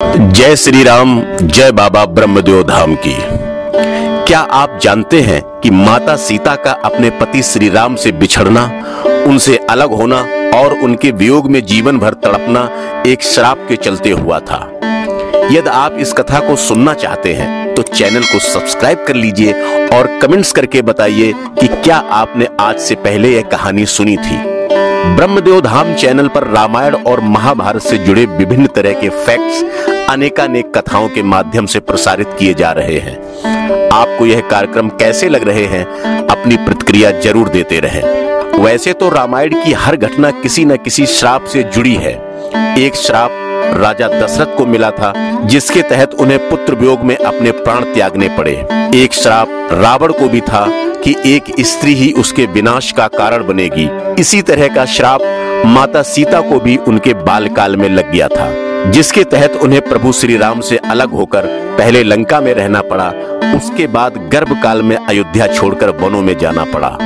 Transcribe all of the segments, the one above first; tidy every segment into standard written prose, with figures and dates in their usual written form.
जय श्री राम, जय बाबा ब्रह्मदेव धाम की। क्या आप जानते हैं कि माता सीता का अपने पति श्री राम से बिछड़ना, उनसे अलग होना और उनके वियोग में जीवन भर तड़पना एक श्राप के चलते हुआ था। यदि आप इस कथा को सुनना चाहते हैं तो चैनल को सब्सक्राइब कर लीजिए और कमेंट्स करके बताइए कि क्या आपने आज से पहले यह कहानी सुनी थी। ब्रह्मदेव धाम चैनल पर रामायण और महाभारत से जुड़े विभिन्न तरह के फैक्ट्स अनेकानेक कथाओं के माध्यम से प्रसारित किए जा रहे हैं। आपको यह कार्यक्रम कैसे लग रहे हैं, अपनी प्रतिक्रिया जरूर देते रहें। वैसे तो रामायण की हर घटना किसी न किसी श्राप से जुड़ी है। एक श्राप राजा दशरथ को मिला था, जिसके तहत उन्हें पुत्र वियोग में अपने प्राण त्यागने पड़े। एक श्राप रावण को भी था कि एक स्त्री ही उसके विनाश का कारण बनेगी। इसी तरह का श्राप माता सीता को भी उनके बालकाल में लग गया था, जिसके तहत उन्हें प्रभु श्री राम से अलग होकर पहले लंका में रहना पड़ा। उसके बाद गर्भकाल में अयोध्या छोड़कर वनों में जाना पड़ा।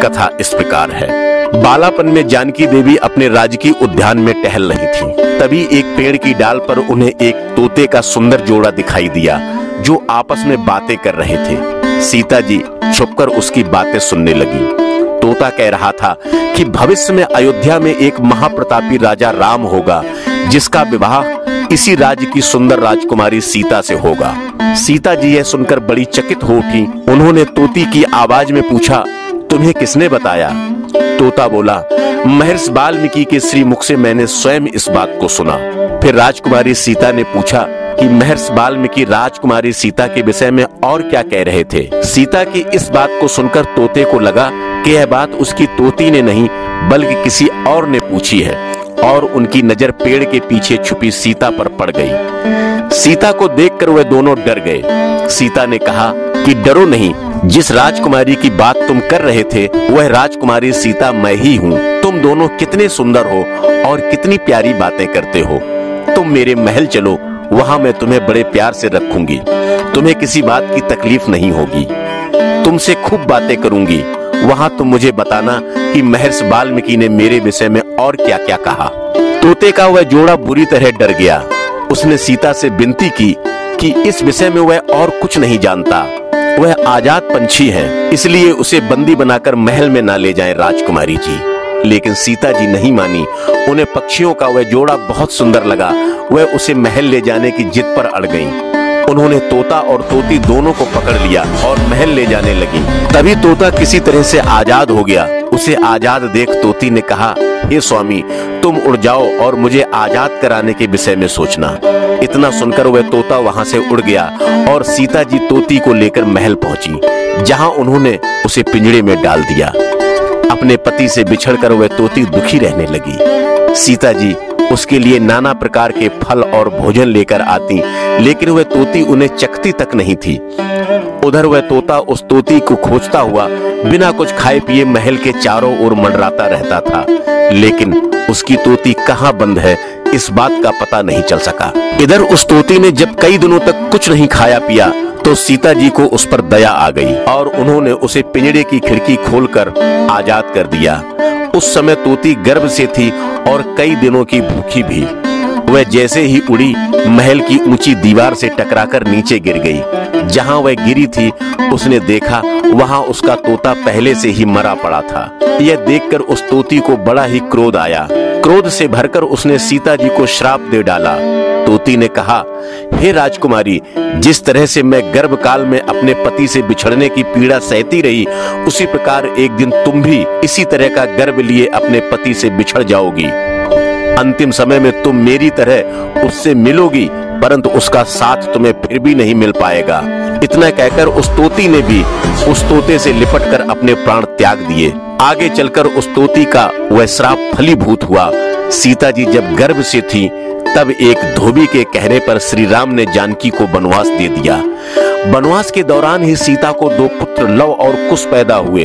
कथा इस प्रकार है। बालापन में जानकी देवी अपने राजकीय उद्यान में टहल रही थी। तभी एक पेड़ की डाल पर उन्हें एक तोते का सुंदर जोड़ा दिखाई दिया, जो आपस में बातें कर रहे थे। सीता जी छुपकर उसकी बातें सुनने लगी। तोता कह रहा था कि भविष्य में अयोध्या में एक महाप्रतापी राजा राम होगा, जिसका विवाह इसी राज्य की सुंदर राजकुमारी सीता से होगा। सीता जी यह सुनकर बड़ी चकित हो उठी। उन्होंने तोती की आवाज में पूछा, तुम्हें किसने बताया? तोता बोला, महर्षि वाल्मीकि के श्री मुख से मैंने स्वयं इस बात को सुना। फिर राजकुमारी सीता ने पूछा कि महर्षि वाल्मीकि राजकुमारी सीता के विषय में और क्या कह रहे थे। सीता की इस बात को सुनकर तोते को लगा कि यह बात उसकी तोती ने नहीं बल्कि किसी और ने पूछी है, और उनकी नजर पेड़ के पीछे छुपी सीता पर पड़ गई। सीता को देखकर वे दोनों डर गए। सीता ने कहा कि डरो नहीं, जिस राजकुमारी की बात तुम कर रहे थे वह राजकुमारी सीता मैं ही हूँ। तुम दोनों कितने सुंदर हो और कितनी प्यारी बातें करते हो। तुम मेरे महल चलो, वहां मैं तुम्हें बड़े प्यार से रखूंगी। तुम्हें किसी बात की तकलीफ नहीं होगी। तुमसे खूब बातें करूंगी। वहां तुम मुझे बताना कि महर्षि वाल्मीकि ने मेरे विषय में और क्या क्या कहा। तोते का वह जोड़ा बुरी तरह डर गया। उसने सीता से विनती की कि इस विषय में वह और कुछ नहीं जानता। वह आजाद पंछी है, इसलिए उसे बंदी बनाकर महल में ना ले जाएं राजकुमारी जी। लेकिन सीता जी नहीं मानी। उन्हें पक्षियों का वह जोड़ा बहुत सुंदर लगा। वह उसे महल ले जाने की जिद पर अड़ गईं। उन्होंने तोता और तोती दोनों को पकड़ लिया और महल ले जाने लगी। तभी तोता किसी तरह से आजाद हो गया। उसे आजाद देख तोती ने कहा, हे स्वामी, तुम उड़ जाओ और मुझे आजाद कराने के विषय में सोचना। इतना सुनकर वह तोता वहां से उड़ गया और सीता जी तोती को लेकर महल पहुंची, जहां उन्होंने उसे पिंजरे में डाल दिया। अपने पति से बिछड़कर वह तोती दुखी रहने लगी। सीता जी उसके लिए नाना प्रकार के फल और भोजन लेकर आती, लेकिन वह तोती उन्हें चखती तक नहीं थी। उधर वह तोता उस तोती को खोजता हुआ बिना कुछ खाए पिए महल के चारों ओर मंडराता रहता था, लेकिन उसकी तोती कहाँ बंद है इस बात का पता नहीं चल सका। इधर उस तोती ने जब कई दिनों तक कुछ नहीं खाया पिया तो सीता जी को उस पर दया आ गई और उन्होंने उसे पिंजरे की खिड़की खोलकर आजाद कर दिया। उस समय तोती गर्भ से थी और कई दिनों की भूखी भी। वह जैसे ही उड़ी महल की ऊंची दीवार से टकराकर नीचे गिर गई। जहां वह गिरी थी उसने देखा वहां उसका तोता पहले से ही मरा पड़ा था। यह देखकर उस तोती को बड़ा ही क्रोध आया। क्रोध से भरकर उसने सीता जी को श्राप दे डाला। तोती ने कहा, हे राजकुमारी, जिस तरह से मैं गर्भकाल में अपने पति से बिछड़ने की पीड़ा सहती रही, उसी प्रकार एक दिन तुम भी इसी तरह का गर्भ लिए अपने पति से बिछड़ जाओगी। अंतिम समय में तुम मेरी तरह उससे मिलोगी, परंतु उसका साथ तुम्हें फिर भी नहीं मिल पाएगा। इतना कहकर उस तोती ने भी उस तोते से लिपटकर अपने प्राण त्याग दिए। आगे चलकर उस तोती का वह श्राप फलीभूत हुआ। सीता जी जब गर्भ से थी तब एक धोबी के कहने पर श्री राम ने जानकी को वनवास दे दिया। वनवास के दौरान ही सीता को 2 पुत्र लव और कुश पैदा हुए।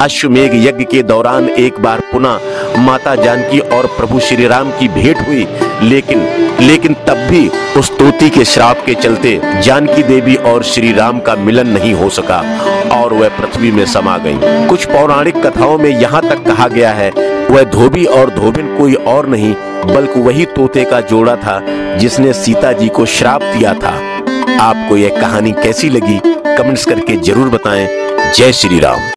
अश्वमेघ यज्ञ के दौरान एक बार पुनः माता जानकी और प्रभु श्री राम की भेंट हुई, लेकिन तब भी उस तोती के श्राप के चलते जानकी देवी और श्री राम का मिलन नहीं हो सका और वह पृथ्वी में समा गईं। कुछ पौराणिक कथाओं में यहाँ तक कहा गया है वह धोबी और धोबिन कोई और नहीं बल्कि वही तोते का जोड़ा था जिसने सीता जी को श्राप दिया था। आपको यह कहानी कैसी लगी कमेंट्स करके जरूर बताएं। जय श्री राम।